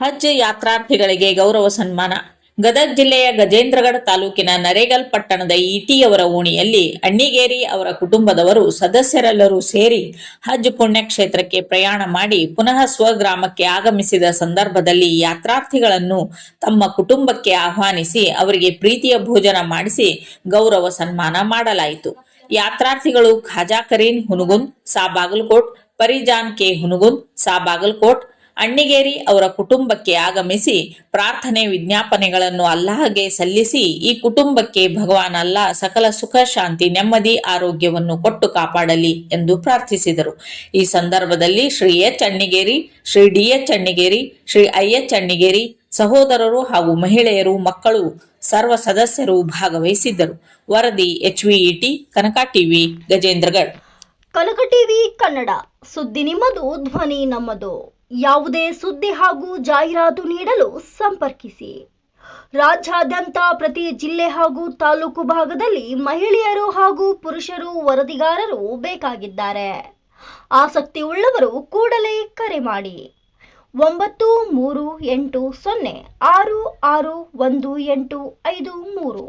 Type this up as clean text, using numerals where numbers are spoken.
ಹಜ್ ಯಾತ್ರಾರ್ಥಿಗಳಿಗೆ ಗೌರವ ಸನ್ಮಾನ. ಗದಗ ಜಿಲ್ಲೆಯ ಗಜೇಂದ್ರಗಡ ತಾಲೂಕಿನ ನರೇಗಲ್ ಪಟ್ಟಣದ ಈಟಿಯವರ ಓಣಿಯಲ್ಲಿ ಅಣ್ಣಿಗೇರಿ ಅವರ ಕುಟುಂಬದವರು ಸದಸ್ಯರೆಲ್ಲರೂ ಸೇರಿ ಹಜ್ ಪುಣ್ಯಕ್ಷೇತ್ರಕ್ಕೆ ಪ್ರಯಾಣ ಮಾಡಿ ಪುನಃ ಸ್ವಗ್ರಾಮಕ್ಕೆ ಆಗಮಿಸಿದ ಸಂದರ್ಭದಲ್ಲಿ ಯಾತ್ರಾರ್ಥಿಗಳನ್ನು ತಮ್ಮ ಕುಟುಂಬಕ್ಕೆ ಆಹ್ವಾನಿಸಿ ಅವರಿಗೆ ಪ್ರೀತಿಯ ಭೋಜನ ಮಾಡಿಸಿ ಗೌರವ ಸನ್ಮಾನ ಮಾಡಲಾಯಿತು. ಯಾತ್ರಾರ್ಥಿಗಳು ಖಾಜಾ ಕರೀಂ ಹುನಗುಂದ್ ಸಾ ಬಾಗಲಕೋಟ್, ಪರಿಜಾನ್ ಕೆ ಹುನಗುಂದ್ ಸಾ ಬಾಗಲಕೋಟ್, ಅಣ್ಣಿಗೇರಿ ಅವರ ಕುಟುಂಬಕ್ಕೆ ಆಗಮಿಸಿ ಪ್ರಾರ್ಥನೆ ವಿಜ್ಞಾಪನೆಗಳನ್ನು ಅಲ್ಲಾಹಗೆ ಸಲ್ಲಿಸಿ ಈ ಕುಟುಂಬಕ್ಕೆ ಭಗವಾನ್ ಅಲ್ಲಾಹ್ ಸಕಲ ಸುಖ ಶಾಂತಿ ನೆಮ್ಮದಿ ಆರೋಗ್ಯವನ್ನು ಕೊಟ್ಟು ಕಾಪಾಡಲಿ ಎಂದು ಪ್ರಾರ್ಥಿಸಿದರು. ಈ ಸಂದರ್ಭದಲ್ಲಿ Shri H Annigeri, Shri D H Annigeri, Shri I H Annigeri, ಸಹೋದರರು ಹಾಗೂ ಮಹಿಳೆಯರು, ಮಕ್ಕಳು, ಸರ್ವ ಸದಸ್ಯರು ಭಾಗವಹಿಸಿದ್ದರು. ವರದಿ HVET ಕನಕ ಟಿವಿ ಗಜೇಂದ್ರಗಢ. ಕನಕ ಟಿವಿ ಕನ್ನಡ, ಸುದ್ದಿ ನಿಮ್ಮದು, ಧ್ವನಿ ನಮ್ಮದು. ಯಾವುದೇ ಸುದ್ದಿ ಹಾಗೂ ಜಾಹೀರಾತು ನೀಡಲು ಸಂಪರ್ಕಿಸಿ. ರಾಜ್ಯಾದ್ಯಂತ ಪ್ರತಿ ಜಿಲ್ಲೆ ಹಾಗೂ ತಾಲೂಕು ಭಾಗದಲ್ಲಿ ಮಹಿಳೆಯರು ಹಾಗೂ ಪುರುಷರು ವರದಿಗಾರರು ಬೇಕಾಗಿದ್ದಾರೆ. ಆಸಕ್ತಿ ಉಳ್ಳವರು ಕೂಡಲೇ ಕರೆ ಮಾಡಿ 9380661853.